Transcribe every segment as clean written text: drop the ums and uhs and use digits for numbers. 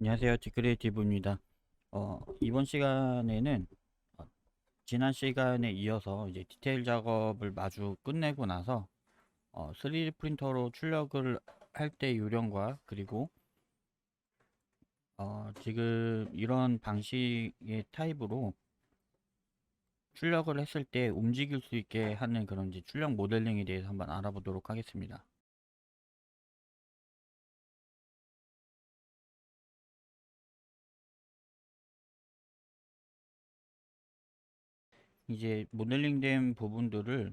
안녕하세요. 디크리에이티브입니다. 이번 시간에는 어, 지난 시간에 이어서 이제 디테일 작업을 마주 끝내고 나서 3D 프린터로 출력을 할 때 요령과 그리고 지금 이런 방식의 타입으로 출력을 했을 때 움직일 수 있게 하는 그런 이제 출력 모델링에 대해서 한번 알아보도록 하겠습니다. 이제 모델링된 부분들을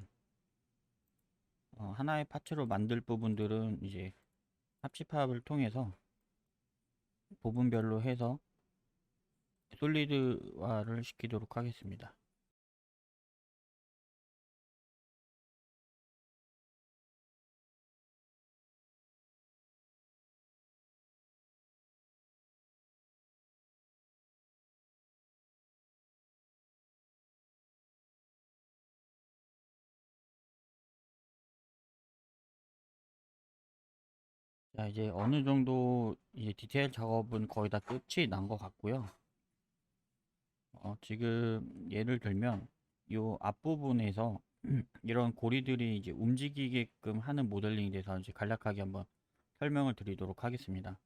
하나의 파츠로 만들 부분들은 이제 합치팝을 통해서 부분별로 해서 솔리드화를 시키도록 하겠습니다. 자, 이제 어느 정도 이제 디테일 작업은 거의 다 끝이 난 것 같고요. 지금 예를 들면 이 앞부분에서 이런 고리들이 이제 움직이게끔 하는 모델링에 대해서 이제 간략하게 한번 설명을 드리도록 하겠습니다.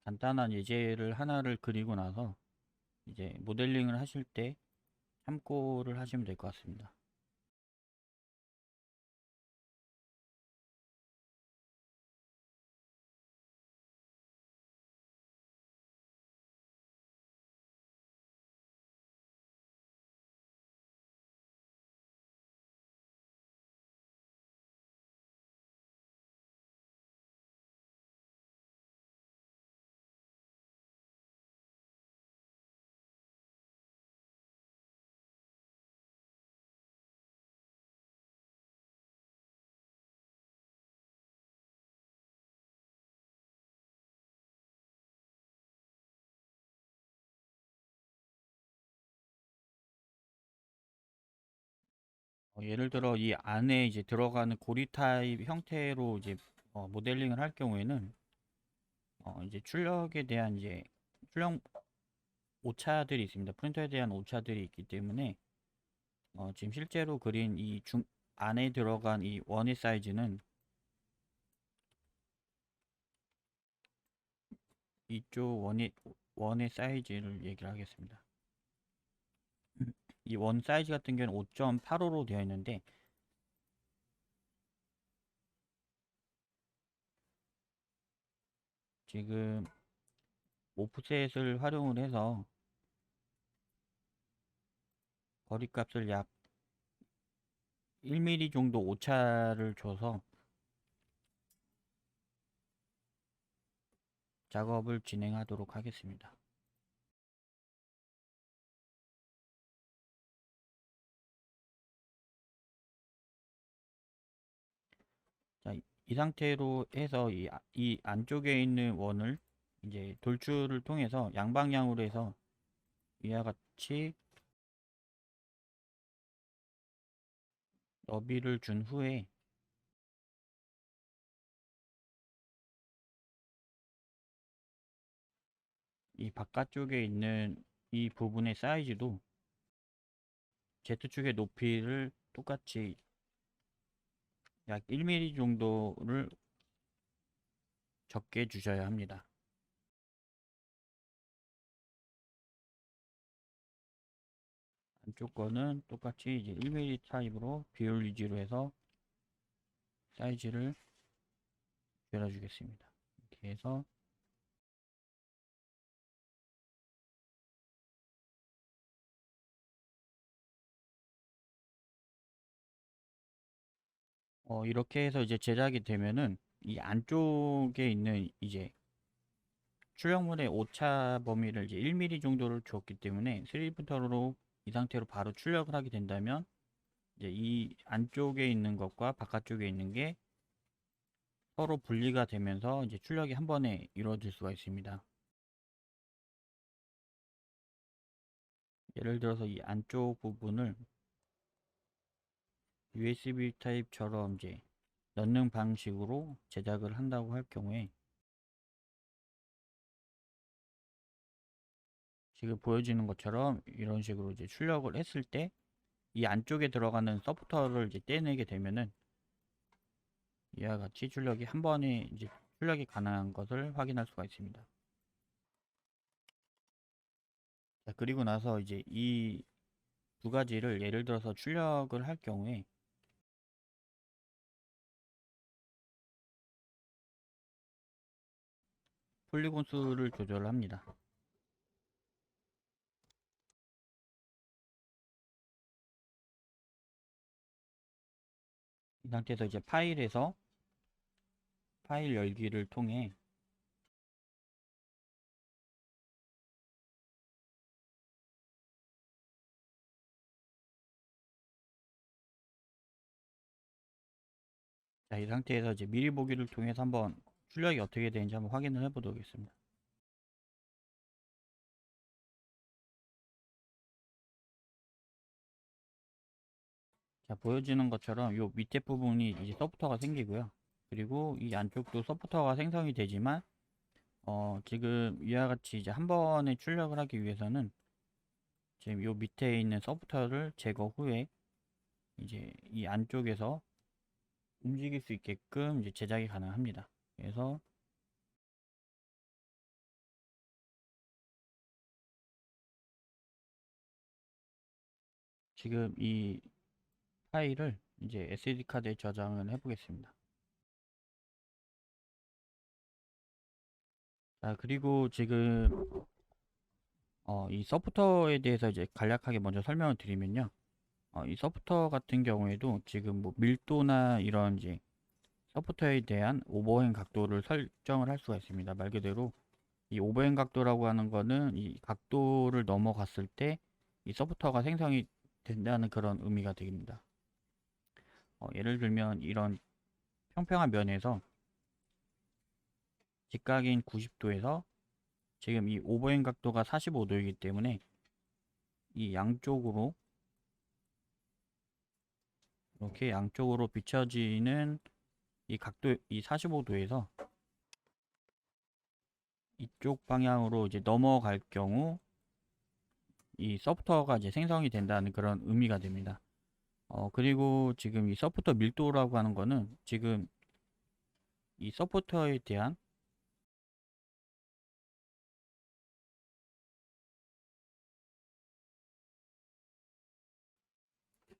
간단한 예제를 하나를 그리고 나서 이제 모델링을 하실 때 참고를 하시면 될 것 같습니다. 예를 들어 이 안에 이제 들어가는 고리 타입 형태로 이제 모델링을 할 경우에는 이제 출력에 대한 이제 출력 오차들이 있습니다. 프린터에 대한 오차들이 있기 때문에 지금 실제로 그린 이 안에 들어간 이 원의 사이즈는 이쪽 원의 사이즈를 얘기를 하겠습니다. 이 원 사이즈 같은 경우는 5.85로 되어 있는데 지금 오프셋을 활용을 해서 거리값을 약 1mm 정도 오차를 줘서 작업을 진행하도록 하겠습니다. 자, 이 상태로 해서 이 안쪽에 있는 원을 이제 돌출을 통해서 양방향으로 해서 위와 같이 너비를 준 후에 이 바깥쪽에 있는 이 부분의 사이즈도 Z축의 높이를 똑같이 약 1mm 정도를 적게 주셔야 합니다. 안쪽 거는 똑같이 이제 1mm 타입으로 비율 유지로 해서 사이즈를 줄여주겠습니다. 이렇게 해서 이렇게 해서 이제 제작이 되면은 이 안쪽에 있는 이제 출력물의 오차 범위를 이제 1mm 정도를 줬기 때문에 3D 프린터로 이 상태로 바로 출력을 하게 된다면 이제 이 안쪽에 있는 것과 바깥쪽에 있는 게 서로 분리가 되면서 이제 출력이 한 번에 이루어질 수가 있습니다. 예를 들어서 이 안쪽 부분을 USB 타입처럼 이제 넣는 방식으로 제작을 한다고 할 경우에 지금 보여지는 것처럼 이런 식으로 이제 출력을 했을 때 이 안쪽에 들어가는 서포터를 이제 떼내게 되면은 이와 같이 출력이 한 번에 이제 출력이 가능한 것을 확인할 수가 있습니다. 자, 그리고 나서 이제 이 두 가지를 예를 들어서 출력을 할 경우에 폴리곤 수를 조절합니다. 이 상태에서 이제 파일에서 파일 열기를 통해 자, 이 상태에서 이제 미리 보기를 통해서 한번 출력이 어떻게 되는지 한번 확인을 해 보도록 하겠습니다. 자, 보여지는 것처럼 요 밑에 부분이 이제 서포터가 생기고요. 그리고 이 안쪽도 서포터가 생성이 되지만 지금 이와 같이 이제 한 번에 출력을 하기 위해서는 지금 요 밑에 있는 서포터를 제거 후에 이제 이 안쪽에서 움직일 수 있게끔 이제 제작이 가능합니다. 그래서 지금 이 파일을 이제 SD 카드에 저장을 해 보겠습니다. 자, 그리고 지금 이 서포터에 대해서 이제 간략하게 먼저 설명을 드리면요. 이 서포터 같은 경우에도 지금 뭐 밀도나 이런 이제 서포터에 대한 오버행 각도를 설정을 할 수가 있습니다. 말 그대로 이 오버행 각도라고 하는 거는 이 각도를 넘어갔을 때 이 서포터가 생성이 된다는 그런 의미가 됩니다. 예를 들면 이런 평평한 면에서 직각인 90도에서 지금 이 오버행 각도가 45도이기 때문에 이 양쪽으로 이렇게 양쪽으로 비춰지는 이 각도 이 45도에서 이쪽 방향으로 이제 넘어갈 경우 이 서포터가 이제 생성이 된다는 그런 의미가 됩니다. 그리고 지금 이 서포터 밀도라고 하는 거는 지금 이 서포터에 대한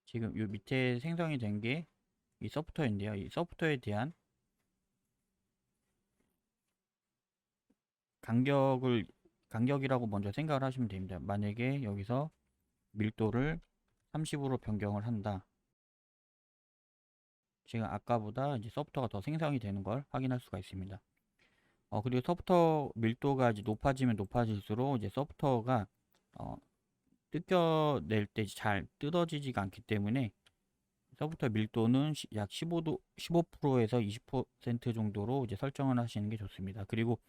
지금 이 밑에 생성이 된 게 이 서포터인데요. 이 서포터에 대한 간격이라고 먼저 생각을 하시면 됩니다. 만약에 여기서 밀도를 30으로 변경을 한다. 지금 아까보다 이제 서포터가 더 생성이 되는 걸 확인할 수가 있습니다. 그리고 서포터 밀도가 이제 높아지면 높아질수록 이제 서포터가 어, 뜯겨낼 때 잘 뜯어지지가 않기 때문에 서부터 밀도는 약 15도, 15%에서 20% 정도로 이제 설정을 하시는 게 좋습니다. 그리고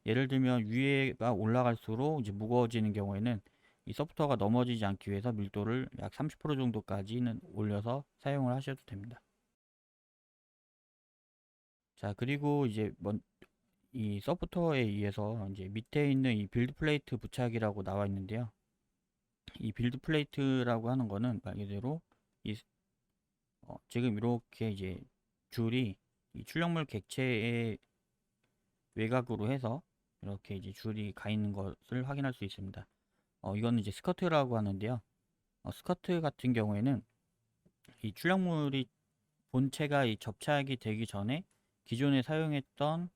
예를 들면 위에가 올라갈수록 이제 무거워지는 경우에는 이 서프터가 넘어지지 않기 위해서 밀도를 약 30% 정도까지는 올려서 사용을 하셔도 됩니다. 자, 그리고 이제 이 서프터에 의해서 이제 밑에 있는 이 빌드 플레이트 부착이라고 나와 있는데요. 이 빌드 플레이트라고 하는 거는 말 그대로 이 지금 이렇게 이제 줄이 이 출력물 객체의 외곽으로 해서 이렇게 이제 줄이 가 있는 것을 확인할 수 있습니다. 이거는 이제 스커트라고 하는데요. 스커트 같은 경우에는 이 출력물이 본체가 이 접착이 되기 전에 기존에 사용했던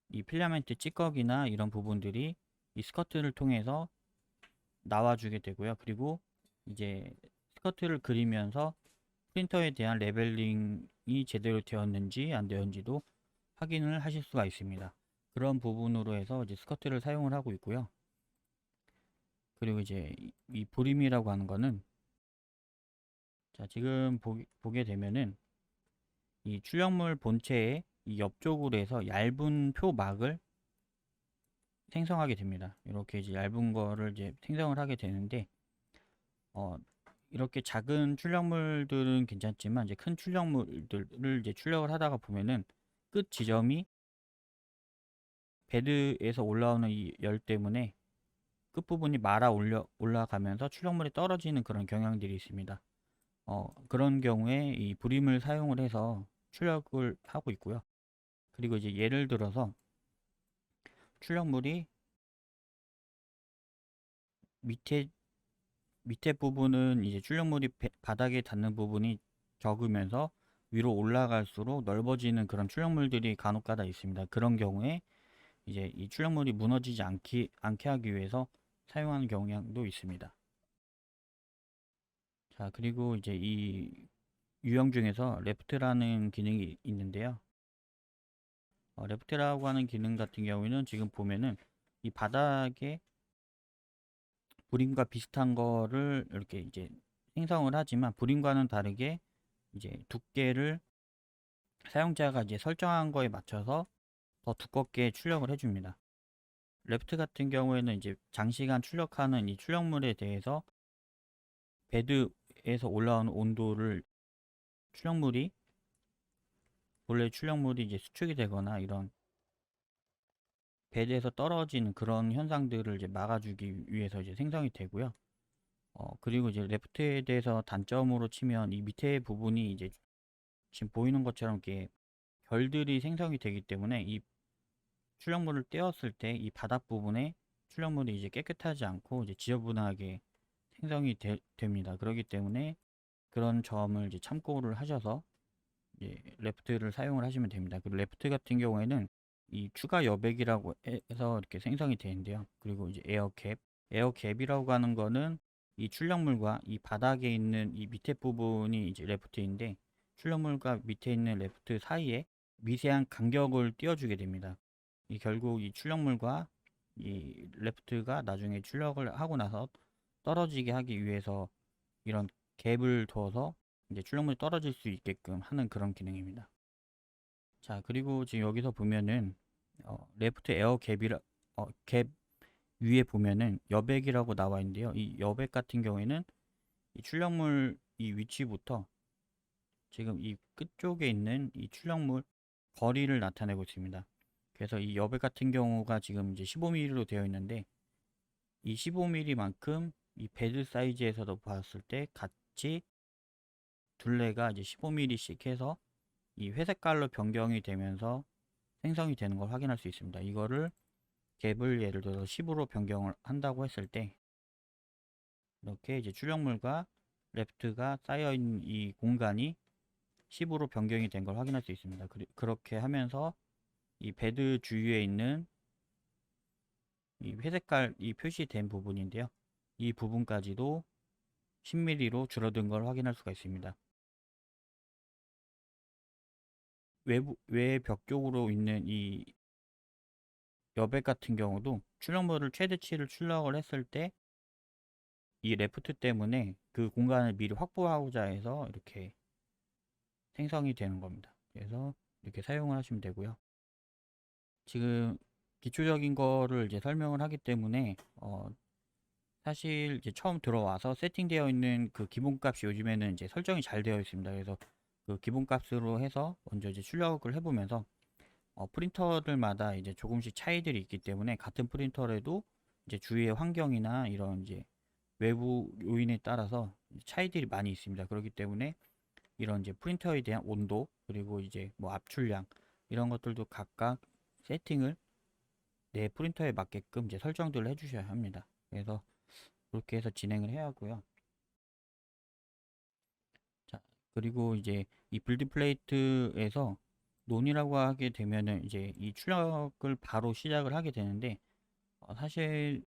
이 필라멘트 찌꺼기나 이런 부분들이 이 스커트를 통해서 나와주게 되고요. 그리고 이제 스커트를 그리면서 프린터에 대한 레벨링이 제대로 되었는지 안 되었는지도 확인을 하실 수가 있습니다. 그런 부분으로 해서 이제 스커트를 사용을 하고 있고요. 그리고 이제 이 브림이라고 하는 거는 자, 지금 보게 되면은 이 출력물 본체의 이 옆쪽으로 해서 얇은 표막을 생성하게 됩니다. 이렇게 이제 얇은 거를 이제 생성을 하게 되는데 어, 이렇게 작은 출력물들은 괜찮지만 이제 큰 출력물들을 이제 출력을 하다가 보면은 끝 지점이 베드에서 올라오는 이 열 때문에 끝부분이 말아 올라가면서 출력물이 떨어지는 그런 경향들이 있습니다. 그런 경우에 이 브림을 사용을 해서 출력을 하고 있고요. 그리고 이제 예를 들어서 출력물이 밑에 밑에 부분은 이제 출력물이 바닥에 닿는 부분이 적으면서 위로 올라갈수록 넓어지는 그런 출력물들이 간혹가다 있습니다. 그런 경우에 이제 이 출력물이 무너지지 않게 하기 위해서 사용하는 경향도 있습니다. 자, 그리고 이제 이 유형 중에서 레프트라는 기능이 있는데요. 레프트라고 하는 기능 같은 경우에는 지금 보면은 이 바닥에 브림과 비슷한 거를 이렇게 이제 생성을 하지만 브림과는 다르게 이제 두께를 사용자가 이제 설정한 거에 맞춰서 더 두껍게 출력을 해줍니다. 레프트 같은 경우에는 이제 장시간 출력하는 이 출력물에 대해서 베드에서 올라오는 온도를 출력물이 본래 출력물이 이제 수축이 되거나 이런 베드에서 떨어지는 그런 현상들을 이제 막아주기 위해서 이제 생성이 되고요. 그리고 이제 레프트에 대해서 단점으로 치면 이 밑에 부분이 이제 지금 보이는 것처럼 이렇게 결들이 생성이 되기 때문에 이 출력물을 떼었을 때 이 바닥 부분에 출력물이 이제 깨끗하지 않고 이제 지저분하게 생성이 됩니다. 그렇기 때문에 그런 점을 이제 참고를 하셔서 이제 레프트를 사용을 하시면 됩니다. 그리고 레프트 같은 경우에는 이 추가 여백이라고 해서 이렇게 생성이 되는데요. 그리고 이제 에어캡이라고 하는 거는 이 출력물과 이 바닥에 있는 이 밑에 부분이 이제 레프트인데 출력물과 밑에 있는 레프트 사이에 미세한 간격을 띄워주게 됩니다. 이 결국 이 출력물과 이 레프트가 나중에 출력을 하고 나서 떨어지게 하기 위해서 이런 갭을 둬서 이제 출력물이 떨어질 수 있게끔 하는 그런 기능입니다. 자, 그리고 지금 여기서 보면은 레프트 에어 갭 위에 보면은 여백이라고 나와 있는데요. 이 여백 같은 경우에는 이 출력물 이 위치부터 지금 이 끝쪽에 있는 이 출력물 거리를 나타내고 있습니다. 그래서 이 여백 같은 경우가 지금 이제 15mm로 되어 있는데 이 15mm만큼 이 베드 사이즈에서도 봤을 때 같이 둘레가 이제 15mm씩 해서 이 회색깔로 변경이 되면서 생성이 되는 걸 확인할 수 있습니다. 이거를 갭을 예를 들어서 10으로 변경을 한다고 했을 때 이렇게 이제 출력물과 레프트가 쌓여 있는 이 공간이 10으로 변경이 된 걸 확인할 수 있습니다. 그렇게 하면서 이 베드 주위에 있는 이 회색깔 이 표시된 부분인데요. 이 부분까지도 10mm로 줄어든 걸 확인할 수가 있습니다. 외 벽 쪽으로 있는 이 여백 같은 경우도 출력물을 최대치를 출력을 했을 때 이 레프트 때문에 그 공간을 미리 확보하고자 해서 이렇게 생성이 되는 겁니다. 그래서 이렇게 사용을 하시면 되고요. 지금 기초적인 거를 이제 설명을 하기 때문에 사실 이제 처음 들어와서 세팅되어 있는 그 기본값이 요즘에는 이제 설정이 잘 되어 있습니다. 그래서 그 기본값으로 해서 먼저 이제 출력을 해보면서 프린터들마다 이제 조금씩 차이들이 있기 때문에 같은 프린터라도 이제 주위의 환경이나 이런 이제 외부 요인에 따라서 차이들이 많이 있습니다. 그렇기 때문에 이런 이제 프린터에 대한 온도 그리고 이제 뭐 압출량 이런 것들도 각각 세팅을 내 프린터에 맞게끔 이제 설정들을 해주셔야 합니다. 그래서 그렇게 해서 진행을 해야 하고요. 자, 그리고 이제 이 빌드 플레이트에서 논이라고 하게 되면은 이제 이 출력을 바로 시작을 하게 되는데 사실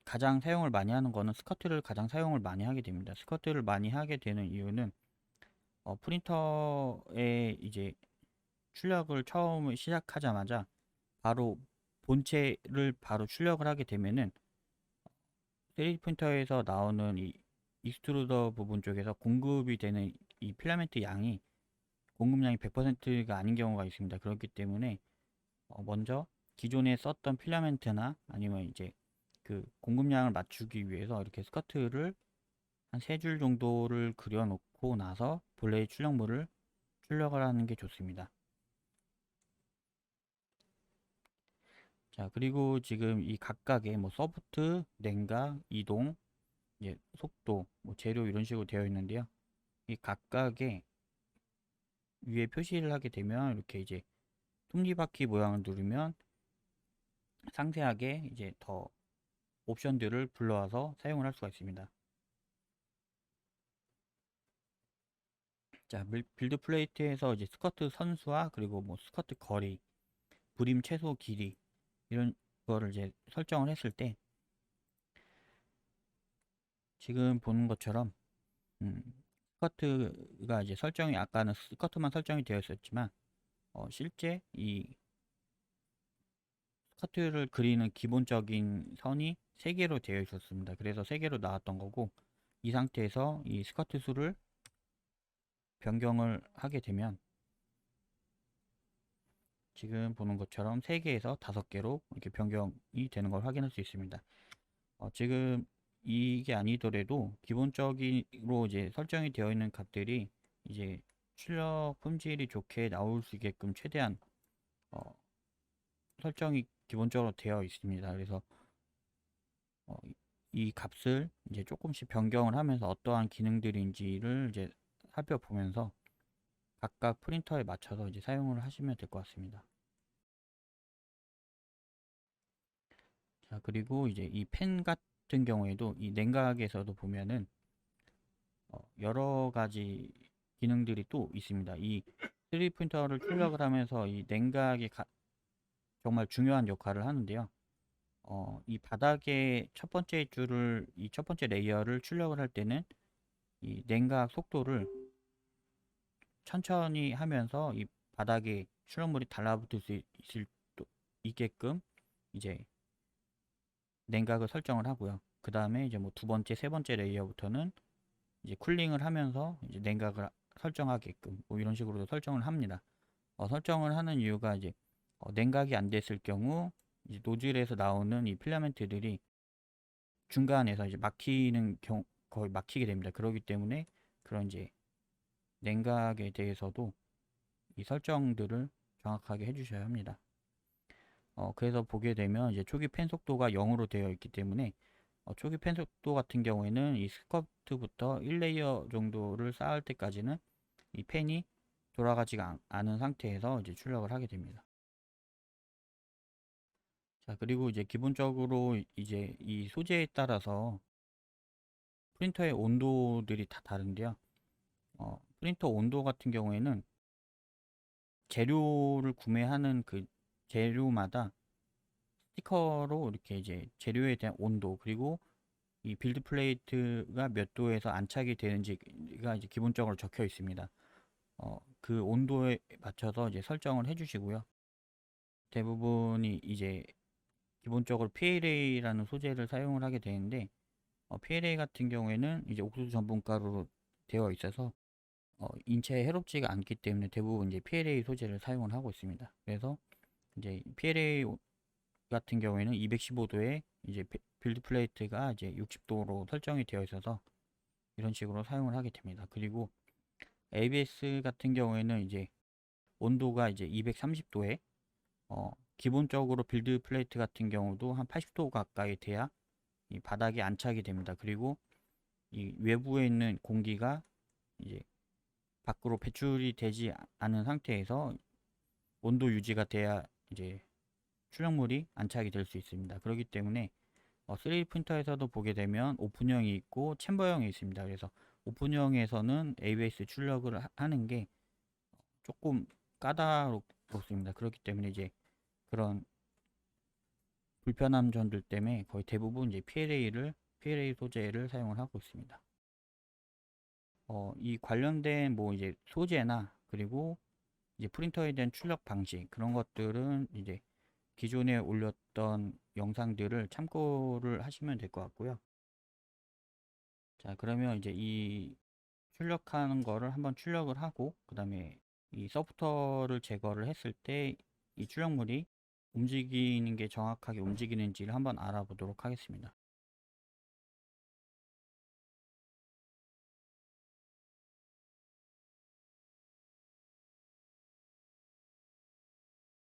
가장 사용을 많이 하는 거는 스커트를 가장 사용을 많이 하게 됩니다. 스커트를 많이 하게 되는 이유는 프린터에 이제 출력을 처음 시작하자마자 바로 본체를 바로 출력을 하게 되면은 3D 프린터에서 나오는 이 익스트루더 부분 쪽에서 공급이 되는 이 필라멘트 양이 공급량이 100%가 아닌 경우가 있습니다. 그렇기 때문에 먼저 기존에 썼던 필라멘트나 아니면 이제 그 공급량을 맞추기 위해서 이렇게 스커트를 한 3줄 정도를 그려놓고 나서 본래의 출력물을 출력을 하는 게 좋습니다. 자, 그리고 지금 이 각각의 뭐 소프트, 냉각, 이동, 이제 속도, 뭐 재료 이런 식으로 되어 있는데요. 이 각각의 위에 표시를 하게 되면 이렇게 이제 톱니바퀴 모양을 누르면 상세하게 이제 더 옵션들을 불러와서 사용을 할 수가 있습니다. 자, 빌드 플레이트에서 이제 스커트 선수와 그리고 뭐 스커트 거리, 브림 최소 길이 이런 거를 이제 설정을 했을 때 지금 보는 것처럼 음, 스커트가 이제 설정이 아까는 스커트만 설정이 되어 있었지만 실제 이 스커트를 그리는 기본적인 선이 3개로 되어 있었습니다. 그래서 3개로 나왔던 거고 이 상태에서 이 스커트 수를 변경을 하게 되면 지금 보는 것처럼 3개에서 5개로 이렇게 변경이 되는 걸 확인할 수 있습니다. 지금 이게 아니더라도 기본적으로 이제 설정이 되어 있는 값들이 이제 출력 품질이 좋게 나올 수 있게끔 최대한 어, 설정이 기본적으로 되어 있습니다. 그래서 어, 이 값을 이제 조금씩 변경을 하면서 어떠한 기능들인지를 이제 살펴보면서 각각 프린터에 맞춰서 이제 사용을 하시면 될 것 같습니다. 자, 그리고 이제 이 펜 같은 경우에도 이 냉각에서도 보면은 여러 가지 기능들이 또 있습니다. 이 3D 프린터를 출력을 하면서 이 냉각이 정말 중요한 역할을 하는데요. 이 바닥에 첫 번째 줄을, 이 첫 번째 레이어를 출력을 할 때는 이 냉각 속도를 천천히 하면서 이 바닥에 출력물이 달라붙을 수 있게끔 이제 냉각을 설정을 하고요. 그 다음에 이제 뭐 두 번째, 세 번째 레이어부터는 이제 쿨링을 하면서 이제 냉각을 설정하게끔 뭐 이런 식으로 설정을 합니다. 설정을 하는 이유가 이제 냉각이 안 됐을 경우 이제 노즐에서 나오는 이 필라멘트들이 중간에서 이제 막히는 경우 거의 막히게 됩니다. 그렇기 때문에 그런 이제 냉각에 대해서도 이 설정들을 정확하게 해주셔야 합니다. 그래서 보게 되면 이제 초기 펜 속도가 0으로 되어 있기 때문에 초기 펜 속도 같은 경우에는 이 스커트부터 1레이어 정도를 쌓을 때까지는 이 펜이 돌아가지가 않은 상태에서 이제 출력을 하게 됩니다. 자, 그리고 이제 기본적으로 이제 이 소재에 따라서 프린터의 온도들이 다 다른데요. 프린터 온도 같은 경우에는 재료를 구매하는 그 재료마다 스티커로 이렇게 이제 재료에 대한 온도 그리고 이 빌드 플레이트가 몇 도에서 안착이 되는지가 이제 기본적으로 적혀 있습니다. 그 온도에 맞춰서 이제 설정을 해주시고요. 대부분이 이제 기본적으로 PLA라는 소재를 사용을 하게 되는데 PLA 같은 경우에는 이제 옥수수 전분가루로 되어 있어서 인체에 해롭지가 않기 때문에 대부분 이제 PLA 소재를 사용을 하고 있습니다. 그래서 이제 PLA 같은 경우에는 215도에 이제 빌드 플레이트가 이제 60도로 설정이 되어 있어서 이런 식으로 사용을 하게 됩니다. 그리고 ABS 같은 경우에는 이제 온도가 이제 230도에 기본적으로 빌드 플레이트 같은 경우도 한 80도 가까이 돼야 이 바닥에 안착이 됩니다. 그리고 이 외부에 있는 공기가 이제 밖으로 배출이 되지 않은 상태에서 온도 유지가 돼야 이제 출력물이 안착이 될 수 있습니다. 그렇기 때문에 3D 프린터에서도 보게 되면 오픈형이 있고 챔버형이 있습니다. 그래서 오픈형에서는 ABS 출력을 하는 게 조금 까다롭습니다. 그렇기 때문에 이제 그런 불편함 점들 때문에 거의 대부분 이제 PLA 소재를 사용을 하고 있습니다. 이 관련된 뭐 이제 소재나 그리고 이제 프린터에 대한 출력 방식 그런 것들은 이제 기존에 올렸던 영상들을 참고를 하시면 될 것 같고요. 자, 그러면 이제 이 출력하는 거를 한번 출력을 하고 그 다음에 이 소프트웨어를 제거를 했을 때 이 출력물이 움직이는 게 정확하게 움직이는지를 한번 알아보도록 하겠습니다.